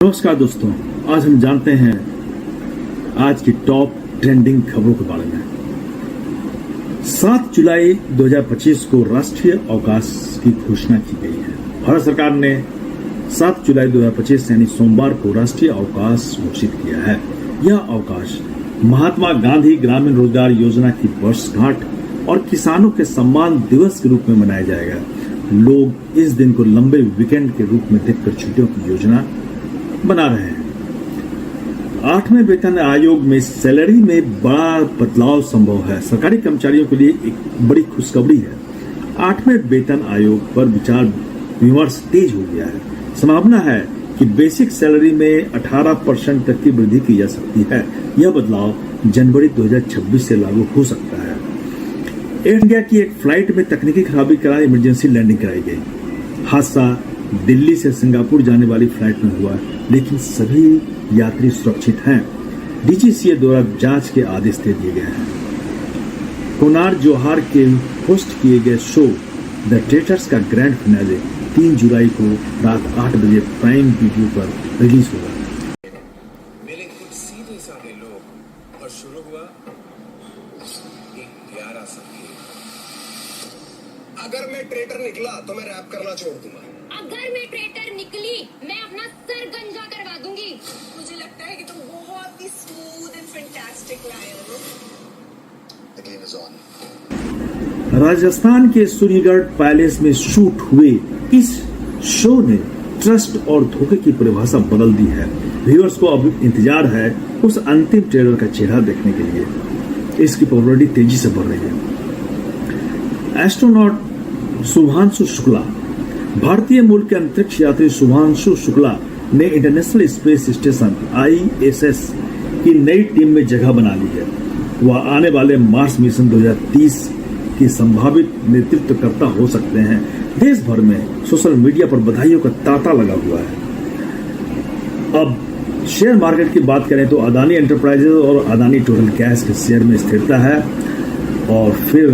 नमस्कार दोस्तों, आज हम जानते हैं आज की टॉप ट्रेंडिंग खबरों के बारे में। 7 जुलाई 2025 को राष्ट्रीय अवकाश की घोषणा की गई है। भारत सरकार ने 7 जुलाई 2025 यानी सोमवार को राष्ट्रीय अवकाश घोषित किया है। यह अवकाश महात्मा गांधी ग्रामीण रोजगार योजना की वर्षगांठ और किसानों के सम्मान दिवस के रूप में मनाया जाएगा। लोग इस दिन को लंबे वीकेंड के रूप में देखकर छुट्टियों की योजना बना रहे हैं। 8वें वेतन आयोग में सैलरी में बड़ा बदलाव संभव है। सरकारी कर्मचारियों के लिए एक बड़ी खुशखबरी है। 8वें वेतन आयोग पर विचार विमर्श तेज हो गया है। संभावना है कि बेसिक सैलरी में 18% तक की वृद्धि की जा सकती है। यह बदलाव जनवरी 2026 से लागू हो सकता है। एयर इंडिया की एक फ्लाइट में तकनीकी खराबी कारण इमरजेंसी लैंडिंग कराई गई। हादसा दिल्ली से सिंगापुर जाने वाली फ्लाइट में हुआ, लेकिन सभी यात्री सुरक्षित हैं। डीजीसीए द्वारा जांच के आदेश दे दिए गए हैं। कुणाल जोहर के होस्ट किए गए शो द ट्रेटर्स का ग्रैंड फिनाले 3 जुलाई को रात 8 बजे प्राइम वीडियो पर रिलीज होगा। मेरे कुछ सीधे साधे लोग और शुरू हुआ एक प्यारा सा खेल। अगर मैं ट्रेटर निकला तो मैं रैप करना छोड़ दूंगा। अगर मैं ट्रेटर निकली मैं अपना सर गंजा करवा दूंगी। मुझे लगता है कि तुम बहुत ही स्मूथ एंड फैंटास्टिक लायर हो। The game is on. Rajasthan के सूर्यगढ़ पैलेस में शूट हुए इस शो ने ट्रस्ट और धोखे की परिभाषा बदल दी है। व्यूअर्स को अब इंतजार है उस अंतिम ट्रेलर का चेहरा देखने के लिए। इसकी पॉपुलैरिटी तेजी से बढ़ रही है। एस्ट्रोनॉट शुभांशु शुक्ला, भारतीय मूल के अंतरिक्ष यात्री शुभांशु शुक्ला ने इंटरनेशनल स्पेस स्टेशन ISS की नई टीम में जगह बना ली है। वह आने वाले मार्स मिशन 2030 की संभावित नेतृत्वकर्ता हो सकते हैं। देश भर में सोशल मीडिया पर बधाइयों का तांता लगा हुआ है। अब शेयर मार्केट की बात करें तो अदानी एंटरप्राइजेज और अदानी टोटल गैस के शेयर में स्थिरता है और फिर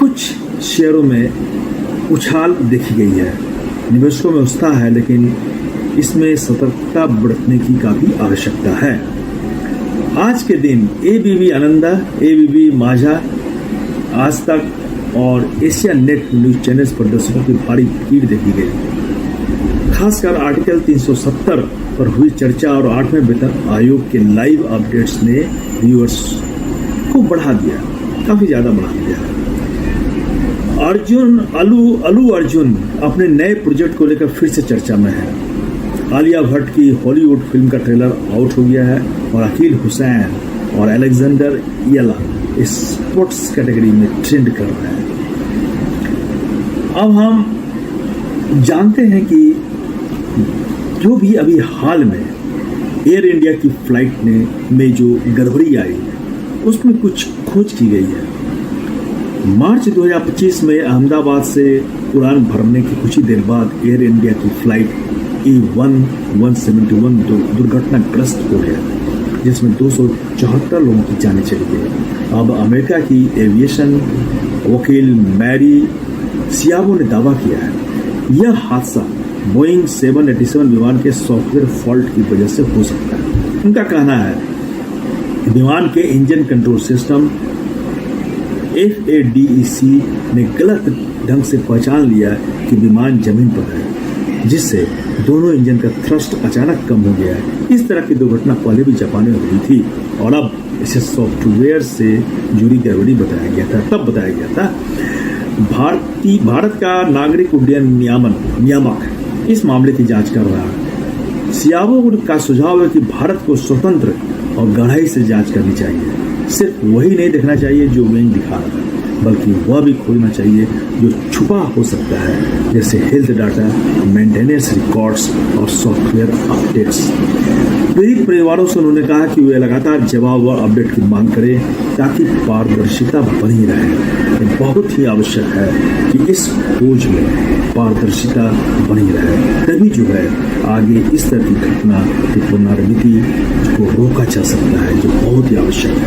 कुछ शेयरों में उछाल देखी गई है। निवेशकों में उत्साह है, लेकिन इसमें सतर्कता बरतने की काफी आवश्यकता है। आज के दिन ABP आनंदा, ABP माझा, आज तक और एशिया नेट न्यूज चैनल्स पर दर्शकों की भारी भीड़ देखी गई। खासकर आर्टिकल 370 पर हुई चर्चा और 8वें वेतन आयोग के लाइव अपडेट्स ने व्यूअर्स को बढ़ा दिया, काफी ज्यादा बढ़ा दिया। अल्लू अर्जुन अपने नए प्रोजेक्ट को लेकर फिर से चर्चा में है। आलिया भट्ट की हॉलीवुड फिल्म का ट्रेलर आउट हो गया है और अकील हुसैन और अलेक्जेंडर येला स्पोर्ट्स कैटेगरी में ट्रेंड कर रहे हैं। अब हम जानते हैं कि जो भी अभी हाल में एयर इंडिया की फ्लाइट में जो गड़बड़ी आई उसमें कुछ खोज की गई है। मार्च 2025 में अहमदाबाद से उड़ान भरने की कुछ ही देर बाद एयर इंडिया की फ्लाइट E171 दुर्घटनाग्रस्त हो गया, जिसमें 274 लोगों की जानें चली गई। अब अमेरिका की एविएशन वकील मैरी सियाबो ने दावा किया है यह हादसा बोइंग 787 विमान के सॉफ्टवेयर फॉल्ट की वजह से हो सकता है। उनका कहना है विमान के इंजन कंट्रोल सिस्टम FADEC ने गलत ढंग से पहचान लिया कि विमान जमीन पर है, जिससे दोनों इंजन का थ्रस्ट अचानक कम हो गया है। इस तरह की दुर्घटना पहले भी जापान में हुई थी और अब इसे सॉफ्टवेयर से जुड़ी गड़बड़ी बताया गया था। तब बताया गया था भारत का नागरिक उड्डयन नियामक इस मामले की जांच कर रहा है। सियाबो का सुझाव है कि भारत को स्वतंत्र और गहराई से जांच करनी चाहिए। सिर्फ वही नहीं देखना चाहिए जो विंग दिखा रहा है, बल्कि वह भी खोजना चाहिए जो छुपा हो सकता है, जैसे हेल्थ डाटा, मेंटेनेंस रिकॉर्ड्स और सॉफ्टवेयर अपडेट्स। पीड़ित परिवारों से उन्होंने कहा कि वे लगातार जवाब व अपडेट की मांग करें ताकि पारदर्शिता बनी रहे। ये बहुत ही आवश्यक है कि इस खोज में पारदर्शिता बनी रहे, तभी जो है आगे इस तरह की घटना की पुनरावृत्ति को रोका जा सकता है, जो बहुत ही आवश्यक है।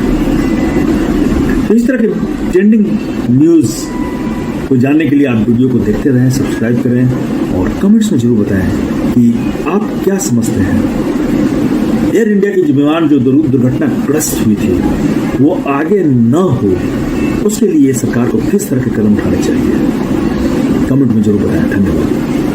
तो इस तरह के ट्रेंडिंग न्यूज तो जानने के लिए आप वीडियो को देखते रहें, सब्सक्राइब करें और कमेंट्स में जरूर बताएं कि आप क्या समझते हैं। एयर इंडिया के जो विमान जो दुर्घटनाग्रस्त हुई थी वो आगे न हो, उसके लिए सरकार को किस तरह के कदम उठाने चाहिए, कमेंट में जरूर बताएं। धन्यवाद।